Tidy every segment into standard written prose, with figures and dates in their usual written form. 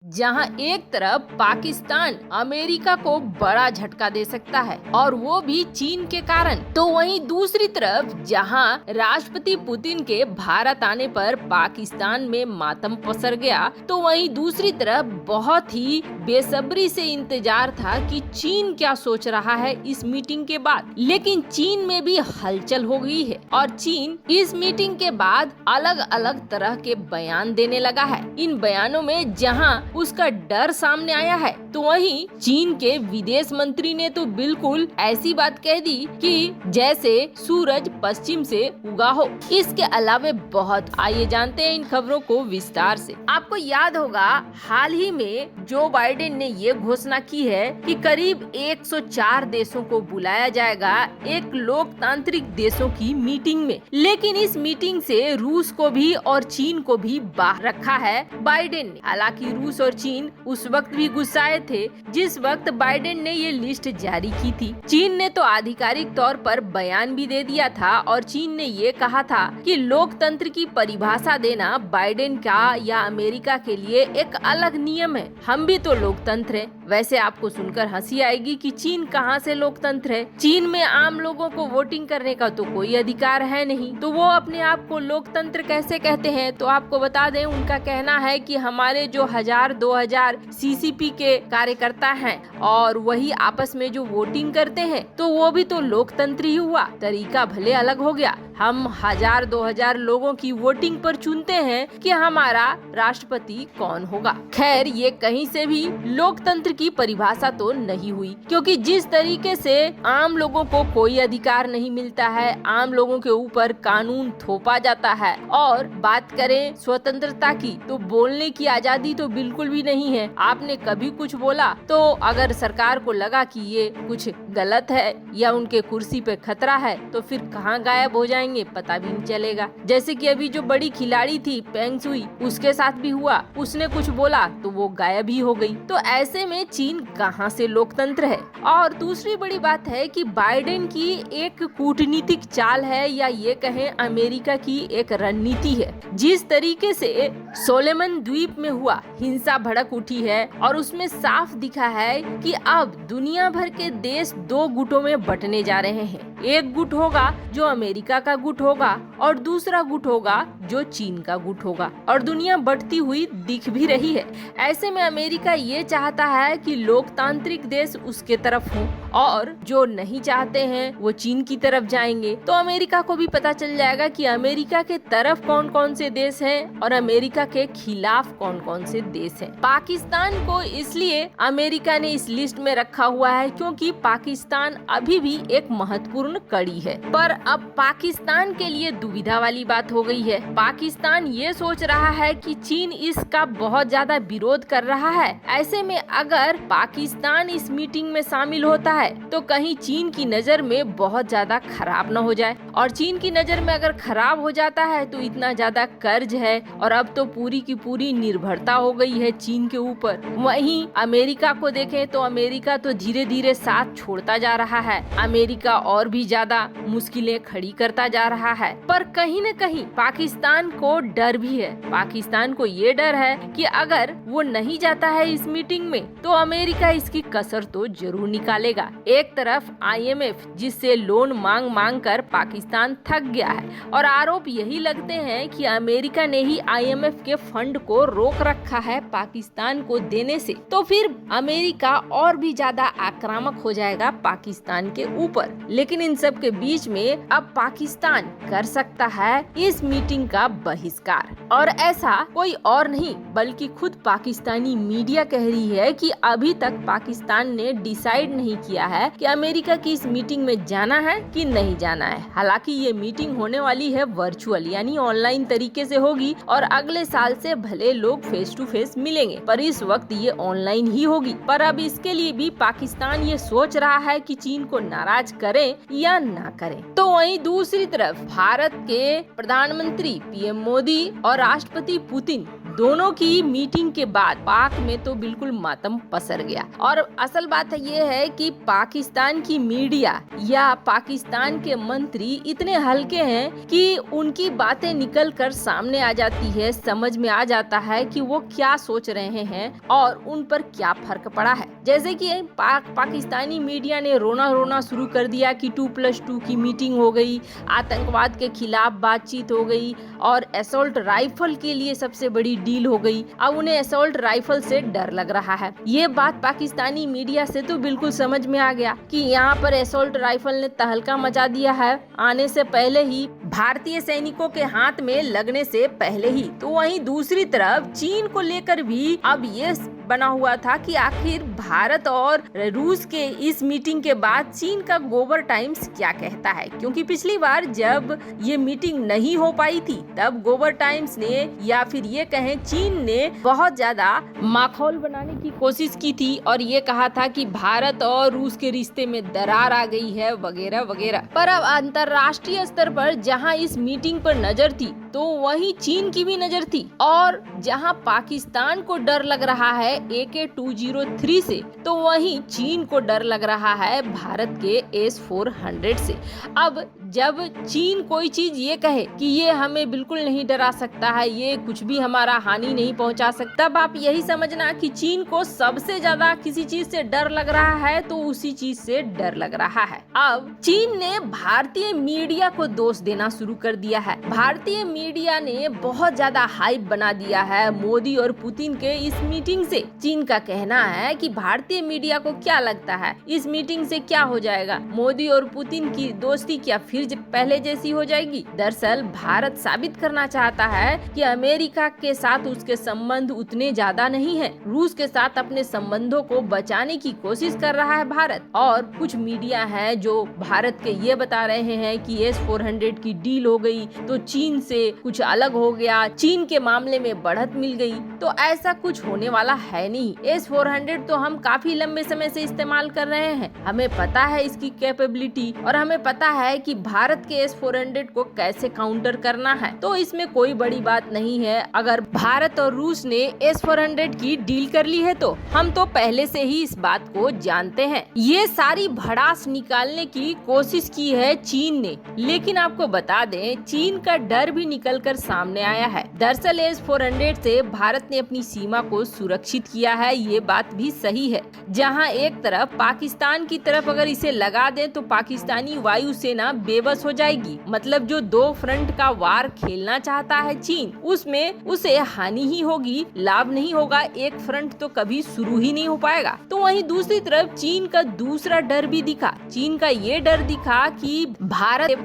जहां एक तरफ पाकिस्तान अमेरिका को बड़ा झटका दे सकता है और वो भी चीन के कारण, तो वहीं दूसरी तरफ जहां राष्ट्रपति पुतिन के भारत आने पर पाकिस्तान में मातम पसर गया, तो वहीं दूसरी तरफ बहुत ही बेसब्री से इंतजार था कि चीन क्या सोच रहा है इस मीटिंग के बाद। लेकिन चीन में भी हलचल हो गई है और चीन इस मीटिंग के बाद अलग अलग तरह के बयान देने लगा है। इन बयानों में जहां उसका डर सामने आया है, तो वहीं चीन के विदेश मंत्री ने तो बिल्कुल ऐसी बात कह दी कि जैसे सूरज पश्चिम से उगा हो। इसके अलावा बहुत, आइए जानते हैं इन खबरों को विस्तार से। आपको याद होगा हाल ही में जो बाइडेन ने ये घोषणा की है कि करीब 104 देशों को बुलाया जाएगा एक लोकतांत्रिक देशों की मीटिंग में। लेकिन इस मीटिंग से रूस को भी और चीन को भी बाहर रखा है बाइडेन ने। हालांकि रूस और चीन उस वक्त भी गुस्साए थे जिस वक्त बाइडेन ने ये लिस्ट जारी की थी। चीन ने तो आधिकारिक तौर पर बयान भी दे दिया था और चीन ने ये कहा था कि लोकतंत्र की परिभाषा देना बाइडेन का या अमेरिका के लिए एक अलग नियम है। हम भी तो लोकतंत्र है। वैसे आपको सुनकर हंसी आएगी कि चीन कहाँ से लोकतंत्र है। चीन में आम लोगों को वोटिंग करने का तो कोई अधिकार है नहीं, तो वो अपने आप को लोकतंत्र कैसे कहते हैं? तो आपको बता दें, उनका कहना है कि हमारे जो 1000-2000 सीसीपी के कार्यकर्ता हैं और वही आपस में जो वोटिंग करते हैं, तो वो भी तो लोकतंत्र ही हुआ। तरीका भले अलग हो गया, हम 1000-2000 लोगों की वोटिंग पर चुनते हैं कि हमारा राष्ट्रपति कौन होगा। खैर, ये कहीं से भी लोकतंत्र की परिभाषा तो नहीं हुई, क्योंकि जिस तरीके से आम लोगों को कोई अधिकार नहीं मिलता है, आम लोगों के ऊपर कानून थोपा जाता है। और बात करें स्वतंत्रता की, तो बोलने की आजादी तो बिल्कुल भी नहीं है। आपने कभी कुछ बोला तो अगर सरकार को लगा कि ये कुछ गलत है या उनके कुर्सी पे खतरा है, तो फिर कहाँ गायब हो जाएंगे पता भी नहीं चलेगा। जैसे कि अभी जो बड़ी खिलाड़ी थी पेंग शुई, उसके साथ भी हुआ। उसने कुछ बोला तो वो गायब ही हो गई। तो ऐसे में चीन कहाँ से लोकतंत्र है? और दूसरी बड़ी बात है कि बाइडेन की एक कूटनीतिक चाल है या ये कहें अमेरिका की एक रणनीति है। जिस तरीके से सोलेमन द्वीप में हुआ, हिंसा भड़क उठी है और उसमें साफ दिखा है कि अब दुनिया भर के देश दो गुटों में बंटने जा रहे हैं। एक गुट होगा जो अमेरिका का गुट होगा और दूसरा गुट होगा जो चीन का गुट होगा, और दुनिया बढ़ती हुई दिख भी रही है। ऐसे में अमेरिका ये चाहता है कि लोकतांत्रिक देश उसके तरफ हो और जो नहीं चाहते हैं वो चीन की तरफ जाएंगे। तो अमेरिका को भी पता चल जाएगा कि अमेरिका के तरफ कौन कौन से देश हैं और अमेरिका के खिलाफ कौन कौन से देश हैं। पाकिस्तान को इसलिए अमेरिका ने इस लिस्ट में रखा हुआ है क्योंकि पाकिस्तान अभी भी एक महत्वपूर्ण कड़ी है। पर अब पाकिस्तान के लिए दुविधा वाली बात हो गई है। पाकिस्तान ये सोच रहा है कि चीन इसका बहुत ज्यादा विरोध कर रहा है। ऐसे में अगर पाकिस्तान इस मीटिंग में शामिल होता है तो कहीं चीन की नजर में बहुत ज्यादा खराब न हो जाए, और चीन की नजर में अगर खराब हो जाता है तो इतना ज्यादा कर्ज है और अब तो पूरी की पूरी निर्भरता हो गई है चीन के ऊपर। वहीं अमेरिका को देखें तो अमेरिका तो धीरे धीरे साथ छोड़ता जा रहा है। अमेरिका और भी ज्यादा मुश्किलें खड़ी करता जा रहा है। पर कहीं न कहीं पाकिस्तान को डर भी है। पाकिस्तान को ये डर है कि अगर वो नहीं जाता है इस मीटिंग में तो अमेरिका इसकी कसर तो जरूर निकालेगा। एक तरफ IMF जिससे लोन मांग मांग कर पाकिस्तान थक गया है और आरोप यही लगते हैं कि अमेरिका ने ही IMF के फंड को रोक रखा है पाकिस्तान को देने से, तो फिर अमेरिका और भी ज्यादा आक्रामक हो जाएगा पाकिस्तान के ऊपर। लेकिन इन सब के बीच में अब पाकिस्तान कर सकता है इस मीटिंग का बहिष्कार, और ऐसा कोई और नहीं बल्कि खुद पाकिस्तानी मीडिया कह रही है कि अभी तक पाकिस्तान ने डिसाइड नहीं किया है कि अमेरिका की इस मीटिंग में जाना है कि नहीं जाना है। हालांकि ये मीटिंग होने वाली है वर्चुअल यानी ऑनलाइन तरीके से होगी और अगले साल से भले लोग फेस टू फेस मिलेंगे, पर इस वक्त ये ऑनलाइन ही होगी। पर अब इसके लिए भी पाकिस्तान ये सोच रहा है कि चीन को नाराज करें या ना करें। तो वहीं दूसरी तरफ भारत के प्रधानमंत्री PM मोदी और राष्ट्रपति पुतिन दोनों की मीटिंग के बाद पाक में तो बिल्कुल मातम पसर गया। और असल बात ये है कि पाकिस्तान की मीडिया या पाकिस्तान के मंत्री इतने हल्के हैं कि उनकी बातें निकल कर सामने आ जाती है, समझ में आ जाता है कि वो क्या सोच रहे हैं और उन पर क्या फर्क पड़ा है। जैसे कि पाकिस्तानी मीडिया ने रोना शुरू कर दिया कि 2+2 की मीटिंग हो गई, आतंकवाद के खिलाफ बातचीत हो गई और असॉल्ट राइफल के लिए सबसे बड़ी डील हो गई। अब उन्हें असॉल्ट राइफल से डर लग रहा है। ये बात पाकिस्तानी मीडिया से तो बिल्कुल समझ में आ गया कि यहाँ पर असॉल्ट राइफल ने तहलका मचा दिया है, आने से पहले ही, भारतीय सैनिकों के हाथ में लगने से पहले ही। तो वहीं दूसरी तरफ चीन को लेकर भी अब ये बना हुआ था कि आखिर भारत और रूस के इस मीटिंग के बाद चीन का गोबर टाइम्स क्या कहता है, क्योंकि पिछली बार जब ये मीटिंग नहीं हो पाई थी तब गोबर टाइम्स ने या फिर ये कहें चीन ने बहुत ज्यादा माहौल बनाने की कोशिश की थी और ये कहा था कि भारत और रूस के रिश्ते में दरार आ गई है वगैरह वगैरह। पर अब अंतर्राष्ट्रीय स्तर पर जहां इस मीटिंग पर नजर थी तो वहीं चीन की भी नजर थी और जहां पाकिस्तान को डर लग रहा है AK-203 से, तो वहीं चीन को डर लग रहा है भारत के S-400 से। अब जब चीन कोई चीज ये कहे कि ये हमें बिल्कुल नहीं डरा सकता है, ये कुछ भी हमारा हानि नहीं पहुंचा सकता, तब आप यही समझना कि चीन को सबसे ज्यादा किसी चीज से डर लग रहा है तो उसी चीज से डर लग रहा है। अब चीन ने भारतीय मीडिया को दोष देना शुरू कर दिया है। भारतीय मीडिया ने बहुत ज्यादा हाइप बना दिया है मोदी और पुतिन के इस मीटिंग से। चीन का कहना है कि भारतीय मीडिया को क्या लगता है इस मीटिंग से क्या हो जाएगा, मोदी और पुतिन की दोस्ती क्या फिर पहले जैसी हो जाएगी। दरअसल भारत साबित करना चाहता है कि अमेरिका के साथ उसके संबंध उतने ज्यादा नहीं है। रूस के साथ अपने संबंधों को बचाने की कोशिश कर रहा है भारत। और कुछ मीडिया है जो भारत के ये बता रहे हैं कि S-400 की डील हो गई तो चीन से कुछ अलग हो गया, चीन के मामले में बढ़त मिल गई। तो ऐसा कुछ होने वाला है नहीं। S-400 तो हम काफी लंबे समय से इस्तेमाल कर रहे हैं, हमें पता है इसकी कैपेबिलिटी और हमें पता है कि भारत के S-400 को कैसे काउंटर करना है। तो इसमें कोई बड़ी बात नहीं है। अगर भारत और रूस ने S-400 की डील कर ली है तो हम तो पहले से ही इस बात को जानते हैं। ये सारी भड़ास निकालने की कोशिश की है चीन ने, लेकिन आपको बता दें चीन का डर भी निकल कर सामने आया है। दरअसल S-400 से भारत ने अपनी सीमा को सुरक्षित किया है, ये बात भी सही है। जहां एक तरफ पाकिस्तान की तरफ अगर इसे लगा दे तो पाकिस्तानी वायुसेना बेबस हो जाएगी। मतलब जो दो फ्रंट का वार खेलना चाहता है चीन, उसमें उसे हानि ही होगी, लाभ नहीं होगा। एक फ्रंट तो कभी शुरू ही नहीं हो पाएगा। तो वहीं दूसरी तरफ चीन का दूसरा डर भी दिखा। चीन का ये डर दिखा कि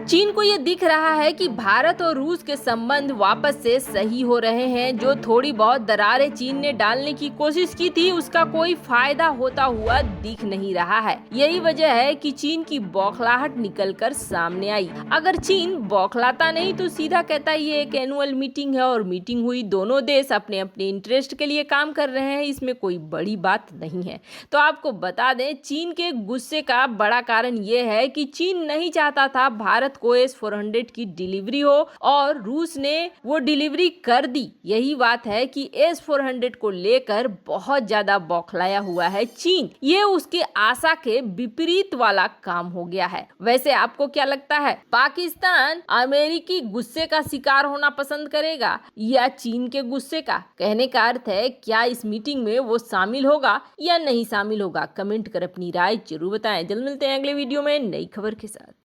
चीन को ये दिख रहा है कि भारत और रूस के संबंध वापस से सही हो रहे हैं। जो थोड़ी बहुत दरारें चीन ने डालने की कोशिश की थी उसका कोई फायदा होता हुआ दिख नहीं रहा है। यही वजह है कि चीन की बौखलाहट निकल कर सामने आई। अगर चीन बौखलाता नहीं तो सीधा कहता ये एक एनुअल मीटिंग है और मीटिंग हुई, दोनों देश अपने अपने इंटरेस्ट के लिए काम कर रहे हैं, इसमें कोई बड़ी बात नहीं है। तो आपको बता दें चीन के गुस्से का बड़ा कारण ये है कि चीन नहीं चाहता था भारत को S-400 की डिलीवरी हो और रूस ने वो डिलीवरी कर दी। यही बात है कि S-400 को लेकर बहुत ज्यादा बौखलाया हुआ है चीन। ये उसके आशा के विपरीत वाला काम हो गया है। वैसे आपको क्या लगता है, पाकिस्तान अमेरिकी गुस्से का शिकार होना पसंद करेगा या चीन के गुस्से का? कहने का अर्थ है क्या इस मीटिंग में वो शामिल होगा या नहीं शामिल होगा? कमेंट कर अपनी राय जरूर बताएं। जल्द मिलते हैं अगले वीडियो में नई खबर के साथ।